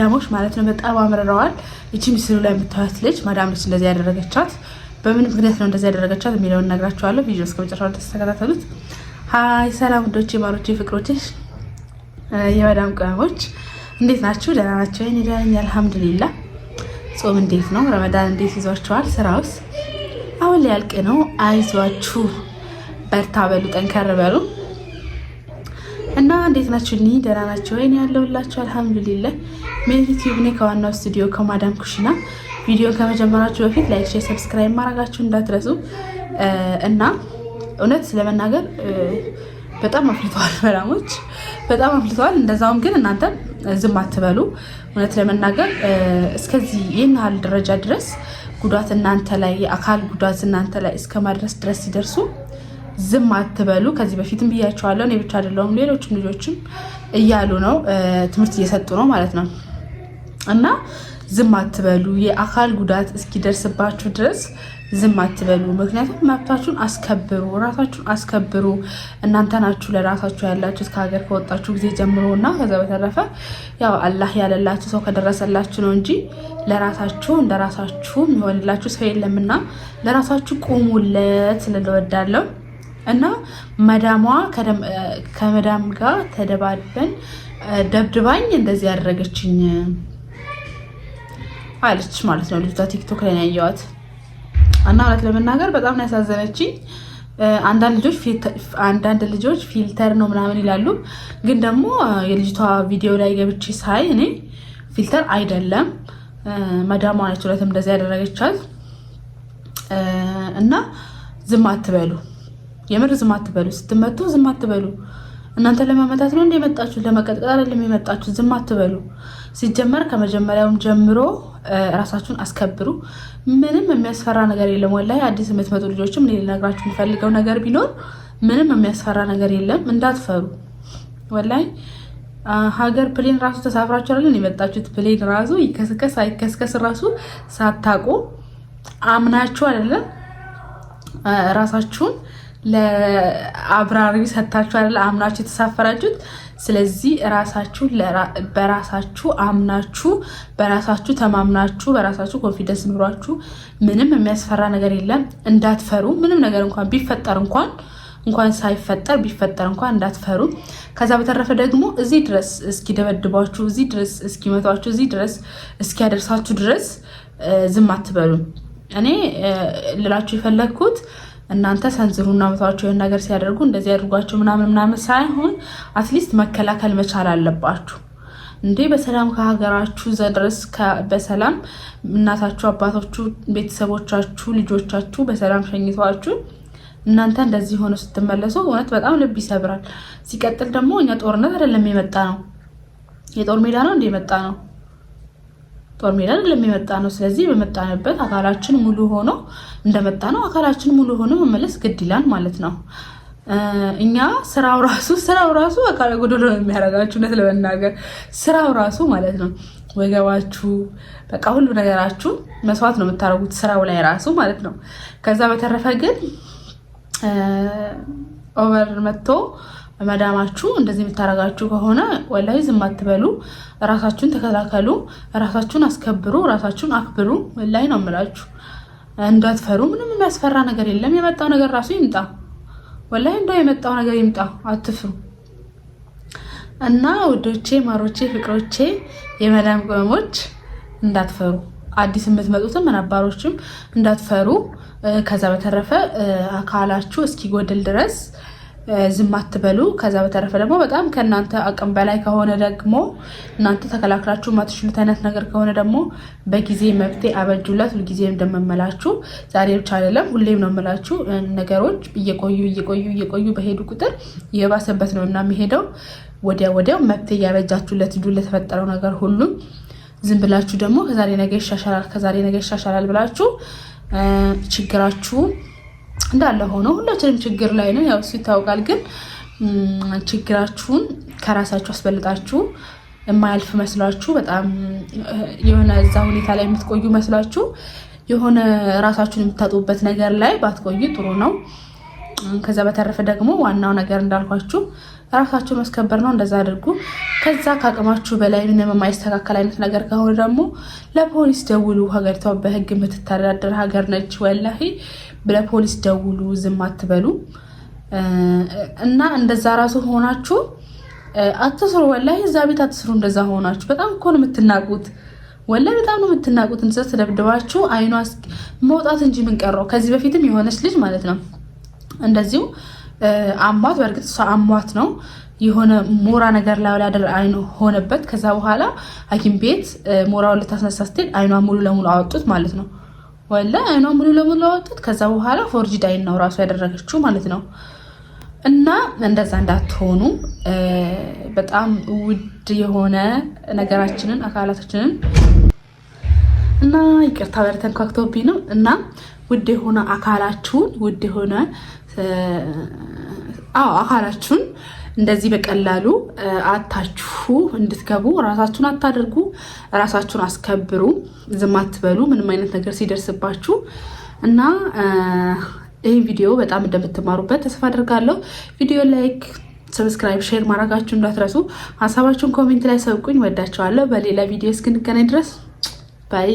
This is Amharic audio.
ማዳሞች ማለት ነው በጣም አምርረዋል። እቺ ምስሉ ላይ የምታዩት ልጅ ማዳሞች እንደዚህ ያደረገቻት በምን ምክንያት ነው እንደዚህ ያደረገቻት የሚለውን እነግራችኋለሁ። ቪዲዮ እስከ መጨረሻው ድረስ ተከታተሉት። ሃይ ሰላም ውዶቼ፣ ማሮቼ፣ ፍቅሮቼ፣ የማዳም ቅመሞች እንዴት ናችሁ? ደህና ናችሁ? እኔ ደህና ነኝ አልሐምዱሊላህ። ጾም እንዴት ነው? ረመዳን እንዴት ይዟችኋል? ስራውስ አሁን ሊያልቅ ነው። አይዟችሁ፣ በርታ በሉ፣ ጠንከር በሉ እና እንዴት ናችሁ? እኔ ደህና ናችሁ? እኔ ያለሁላችሁ አልሐምዱሊላህ። ሜን ዩቲዩብ ነኝ ከዋናው ስቱዲዮ ከማዳም ኩሽና። ቪዲዮ ከመጀመራችሁ በፊት ላይክ፣ ሼር፣ ሰብስክራይብ ማድረጋችሁ እንዳትረሱ እና እውነት ለመናገር በጣም አፍልተዋል መዳሞች፣ በጣም አፍልተዋል። እንደዛውም ግን እናንተ ዝም አትበሉ። እውነት ለመናገር እስከዚህ ይህን ያህል ደረጃ ድረስ ጉዳት እናንተ ላይ የአካል ጉዳት እናንተ ላይ እስከ ማድረስ ድረስ ሲደርሱ ዝም አትበሉ። ከዚህ በፊትም ብያቸዋለሁ። እኔ ብቻ አይደለሁም ሌሎችም ልጆችም እያሉ ነው፣ ትምህርት እየሰጡ ነው ማለት ነው። እና ዝም አትበሉ። የአካል ጉዳት እስኪደርስባችሁ ድረስ ዝም አትበሉ። ምክንያቱም መብታችሁን አስከብሩ፣ ራሳችሁን አስከብሩ። እናንተ ናችሁ ለራሳችሁ ያላችሁት ከሀገር ከወጣችሁ ጊዜ ጀምሮ እና ከዛ በተረፈ ያው አላህ ያለላችሁ ሰው ከደረሰላችሁ ነው እንጂ ለራሳችሁ እንደ ራሳችሁ የሚሆንላችሁ ሰው የለምና ለራሳችሁ ቁሙለት ልለወዳለሁ። እና መዳሟ ከመዳም ጋር ተደባድበን ደብድባኝ እንደዚህ ያደረገችኝ አለች ማለት ነው ልጅቷ። ቲክቶክ ላይ ያየዋት እና እውነት ለመናገር በጣም ነው ያሳዘነችኝ። አንዳንድ ልጆች ፊልተር ነው ምናምን ይላሉ፣ ግን ደግሞ የልጅቷ ቪዲዮ ላይ ገብቼ ሳይ እኔ ፊልተር አይደለም መዳሟ ነች እውነትም እንደዚህ ያደረገቻት። እና ዝም አትበሉ፣ የምር ዝም አትበሉ። ስትመቱ ዝም አትበሉ። እናንተ ለመመታት ነው እንደ የመጣችሁ፣ ለመቀጥቀጥ አይደለም የመጣችሁ። ዝም አትበሉ። ሲጀመር ከመጀመሪያውም ጀምሮ ራሳችሁን አስከብሩ። ምንም የሚያስፈራ ነገር የለም። ወላሂ አዲስ የምትመጡ ልጆችም እኔ ልነግራችሁ የምፈልገው ነገር ቢኖር ምንም የሚያስፈራ ነገር የለም። እንዳትፈሩ። ወላሂ ሀገር ፕሌን ራሱ ተሳፍራችሁ አይደለን የመጣችሁት። ፕሌን ራሱ ይከስከስ አይከስከስ ራሱ ሳታውቁ አምናችሁ አይደለም ራሳችሁን ለአብራሪ ሰታችሁ አይደለ አምናችሁ የተሳፈራችሁት። ስለዚህ ራሳችሁ በራሳችሁ አምናችሁ በራሳችሁ ተማምናችሁ በራሳችሁ ኮንፊደንስ ኑሯችሁ ምንም የሚያስፈራ ነገር የለም። እንዳትፈሩ። ምንም ነገር እንኳን ቢፈጠር እንኳን ሳይፈጠር ቢፈጠር እንኳን እንዳትፈሩ። ከዛ በተረፈ ደግሞ እዚህ ድረስ እስኪደበድቧችሁ፣ እዚህ ድረስ እስኪመቷችሁ፣ እዚህ ድረስ እስኪያደርሳችሁ ድረስ ዝም አትበሉ። እኔ ልላችሁ የፈለግኩት እናንተ ሰንዝሩና መቷቸው የሆነ ነገር ሲያደርጉ እንደዚህ ያድርጓቸው ምናምን ሳይሆን አትሊስት መከላከል መቻል አለባችሁ እንዴ። በሰላም ከሀገራችሁ ድረስ በሰላም እናታችሁ፣ አባቶቹ፣ ቤተሰቦቻችሁ፣ ልጆቻችሁ በሰላም ሸኝቷችሁ እናንተ እንደዚህ ሆነ ስትመለሱ እውነት በጣም ልብ ይሰብራል። ሲቀጥል ደግሞ እኛ ጦርነት አይደለም የመጣ ነው፣ የጦር ሜዳ ነው እንደ የመጣ ነው፣ ጦር ሜዳ አይደለም የመጣ ነው። ስለዚህ በመጣንበት አካላችን ሙሉ ሆኖ እንደመጣ ነው አካላችን ሙሉ ሆኖ መመለስ ግድ ይላል ማለት ነው። እኛ ስራው ራሱ አካለ ጎደሎ ነው የሚያደርጋችሁ። እውነት ለመናገር ስራው ራሱ ማለት ነው ወገባችሁ፣ በቃ ሁሉ ነገራችሁ መስዋዕት ነው የምታደርጉት ስራው ላይ ራሱ ማለት ነው። ከዛ በተረፈ ግን ኦቨር መጥቶ መዳማችሁ እንደዚህ የምታረጋችሁ ከሆነ ወላሂ ዝም አትበሉ። ራሳችሁን ተከላከሉ፣ ራሳችሁን አስከብሩ፣ ራሳችሁን አክብሩ። ወላሂ ነው የምላችሁ፣ እንዳትፈሩ። ምንም የሚያስፈራ ነገር የለም። የመጣው ነገር ራሱ ይምጣ፣ ወላሂ እንደው የመጣው ነገር ይምጣ፣ አትፍሩ። እና ውዶቼ፣ ማሮቼ፣ ፍቅሮቼ፣ የመዳም ቅመሞች እንዳትፈሩ። አዲስ የምትመጡትም ነባሮችም እንዳትፈሩ። ከዛ በተረፈ አካላችሁ እስኪጎድል ድረስ ዝም አትበሉ። ከዛ በተረፈ ደግሞ በጣም ከእናንተ አቅም በላይ ከሆነ ደግሞ እናንተ ተከላክላችሁ ማትችሉት አይነት ነገር ከሆነ ደግሞ በጊዜ መፍትሄ አበጁላት። ሁልጊዜ እንደመመላችሁ ዛሬ ብቻ አይደለም ሁሌም ነው የምላችሁ። ነገሮች እየቆዩ በሄዱ ቁጥር የባሰበት ነው እና የሚሄደው። ወዲያው መፍትሄ እያበጃችሁለት ሂዱ ለተፈጠረው ነገር ሁሉም። ዝም ብላችሁ ደግሞ ከዛሬ ነገ ይሻሻላል ብላችሁ ችግራችሁን እንዳለ ሆኖ ሁላችንም ችግር ላይ ነው፣ ያው እሱ ይታወቃል። ግን ችግራችሁን ከራሳችሁ አስበልጣችሁ የማያልፍ መስሏችሁ በጣም የሆነ እዛ ሁኔታ ላይ የምትቆዩ መስሏችሁ የሆነ ራሳችሁን የምታጡበት ነገር ላይ ባትቆዩ ጥሩ ነው። ከዛ በተረፈ ደግሞ ዋናው ነገር እንዳልኳችሁ ራሳችሁ ማስከበር ነው። እንደዛ አድርጉ። ከዛ ካቅማችሁ በላይ ምንም የማይስተካከል አይነት ነገር ከሆነ ደግሞ ለፖሊስ ደውሉ። ሀገሪቷ በህግ የምትተዳደር ሀገር ነች። ወላሂ ለፖሊስ ደውሉ፣ ዝም አትበሉ። እና እንደዛ ራሱ ሆናችሁ አትስሩ። ወላሂ እዛ ቤት አትስሩ። እንደዛ ሆናችሁ በጣም እኮ ነው የምትናቁት። ወላሂ በጣም ነው የምትናቁት። እንሰት ተደብድባችሁ አይኗ መውጣት እንጂ ምን ቀረው። ከዚህ በፊትም የሆነች ልጅ ማለት ነው እንደዚሁ አሟት። በእርግጥ እሷ አሟት ነው የሆነ ሞራ ነገር ላይ ወላደር አይኑ ሆነበት። ከዛ በኋላ ሐኪም ቤት ሞራውን ልታስነሳ ስትል አይኗ ሙሉ ለሙሉ አወጡት ማለት ነው። ወላሂ አይኗ ሙሉ ለሙሉ አወጡት። ከዛ በኋላ ፎርጅድ አይን ነው ራሱ ያደረገችው ማለት ነው። እና እንደዛ እንዳትሆኑ። በጣም ውድ የሆነ ነገራችንን አካላታችንን እና ይቅርታ በረተን ኳክቶብኝ ነው። እና ውድ የሆነ አካላችሁን ውድ የሆነ አካላችሁን እንደዚህ በቀላሉ አታችሁ እንድትገቡ ራሳችሁን አታደርጉ። ራሳችሁን አስከብሩ። ዝም አትበሉ ምንም አይነት ነገር ሲደርስባችሁ። እና ይህን ቪዲዮ በጣም እንደምትማሩበት ተስፋ አድርጋለሁ። ቪዲዮ ላይክ፣ ሰብስክራይብ፣ ሼር ማድረጋችሁ እንዳትረሱ። ሀሳባችሁን ኮሜንት ላይ ሰብቁኝ። ወዳችኋለሁ። በሌላ ቪዲዮ እስክንገናኝ ድረስ ባይ